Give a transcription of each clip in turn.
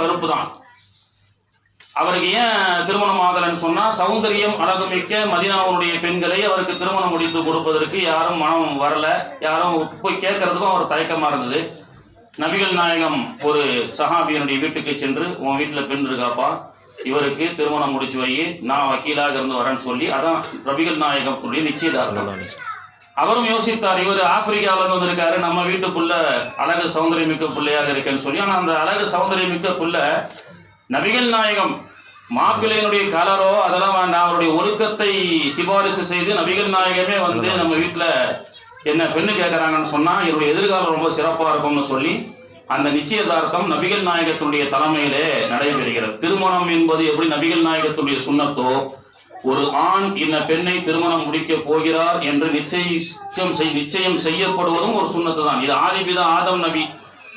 கருப்பு தான். அவருக்கு ஏன் திருமணம் ஆகலன்னு சொன்னா, சௌந்தரியம் அழகுமிக்க மதீனாவுடைய பெண்களை அவருக்கு திருமணம் முடித்து கொடுப்பதற்கு யாரும் மனம் வரல, யாரும் போய் கேட்கறதுக்கும் அவர் தயக்கமா இருந்தது. நபிகள் நாயகம் ஒரு சஹாபியனுடைய வீட்டுக்கு சென்று, உன் வீட்டுல பெண் இருக்காப்பா, இவருக்கு திருமணம் முடிச்சு வை, நான் வக்கீலாக இருந்து வரேன்னு சொல்லி, அதான் நபிகள் நாயகம் நிச்சயதார்த்தம். அவரும் யோசித்தார், இவர் ஆப்பிரிக்காவில இருந்து வந்திருக்காரு, நம்ம வீட்டுக்குள்ள அழகு சௌந்தரியமிக்க பிள்ளையாக இருக்கேன்னு சொல்லி. ஆனா அந்த அழகு சௌந்தரியமிக்க பிள்ளை நபிகள் நாயகம் மாப்பிள்ளையினுடைய கலரோ அதெல்லாம் வேண்டாம், அவருடைய ஒழுக்கத்தை சிபாரிசு செய்து நபிகள் நாயகமே வந்து நம்ம வீட்டுல என்ன பெண்ணு கேட்கறாங்கன்னு சொன்னா இவருடைய எதிர்காலம் ரொம்ப சிறப்பா இருக்கும்னு சொல்லி அந்த நிச்சயதார்த்தம் நபிகள் நாயகத்தினுடைய தலைமையிலே நடைபெறுகிறது. திருமணம் என்பது எப்படி நபிகள் நாயகத்துடைய சுன்னத்தோ, ஒரு ஆண் இந்த பெண்ணை திருமணம் முடிக்க போகிறார் என்று நிச்சயம் செய்யப்படுவதும் ஒரு சுன்னத்து தான். இது ஆதிபிதா ஆதம் நபி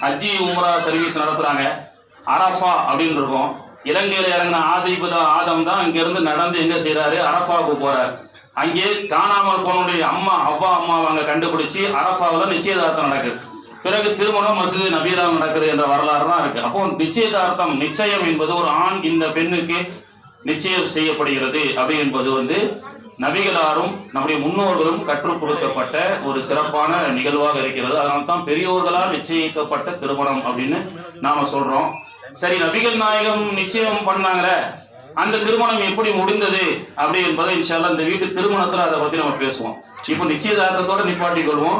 ஹஜ்ஜி உம்ரா சர்வீஸ் நடத்துறாங்க. அரஃபா அப்படின்னு இருக்கும். இலங்கையில இறங்கின ஆதிபிதா ஆதம் தான் இங்க இருந்து நடந்து எங்க செய்யறாரு, அரஃபாவுக்கு போறாரு. அங்கே காணாமல் போனுடைய அம்மா அவ்வா அம்மாவை அங்க கண்டுபிடிச்சு அரஃபாவில் நிச்சயதார்த்தம் நடக்குது. பிறகு திருமணம் மஸ்ஜித் நபீலா நடக்குது என்ற வரலாறு தான் இருக்கு. அப்போ நிச்சயதார்த்தம், நிச்சயம் என்பது ஒரு ஆண் இந்த பெண்ணுக்கு நிச்சயம் செய்யப்படுகிறது அப்படி என்பது வந்து நபிகளாரும் நம்முடைய முன்னோர்களும் கற்றுக் கொடுக்கப்பட்ட ஒரு சிறப்பான நிகழ்வாக இருக்கிறது. அதனால தான் பெரியோர்களால் நிச்சயிக்கப்பட்ட திருமணம் அப்படின்னு நாம சொல்றோம். சரி, நபிகள் நாயகம் நிச்சயம் பண்ணாங்க, அந்த திருமணம் எப்படி முடிந்தது அப்படி என்பதை இன்ஷால்லா இந்த வீட்டு திருமணத்துல அதை பத்தி நம்ம பேசுவோம். இப்ப நிச்சயதார்த்தத்தோட நிப்பாட்டி கொள்வோம்.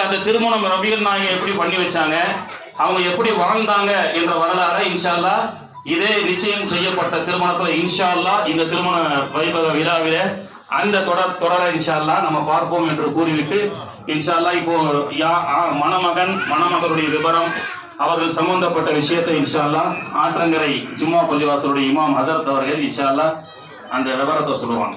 அந்த திருமணம் நபிகள் நாயகம் எப்படி பண்ணி வச்சாங்க, அவங்க எப்படி வாழ்ந்தாங்க என்ற வரலாறை இன்ஷால்லா இதே நிச்சயம் செய்யப்பட்ட திருமணத்துல இன்ஷால்லா இந்த திருமண வைபவ விழாவில அந்த தொடரை இன்ஷால்லா நம்ம பார்ப்போம் என்று கூறிவிட்டு, இன்ஷால்லா இப்போ மணமகன் மணமகளுடைய விவரம், அவர்கள் சம்பந்தப்பட்ட விஷயத்தை இன்ஷால்லா ஆற்றங்கரை ஜும்மா பள்ளிவாசலுடைய இமாம் ஹசரத் அவர்கள் இன்ஷால்லா அந்த விவரத்தை சொல்லுவாங்க.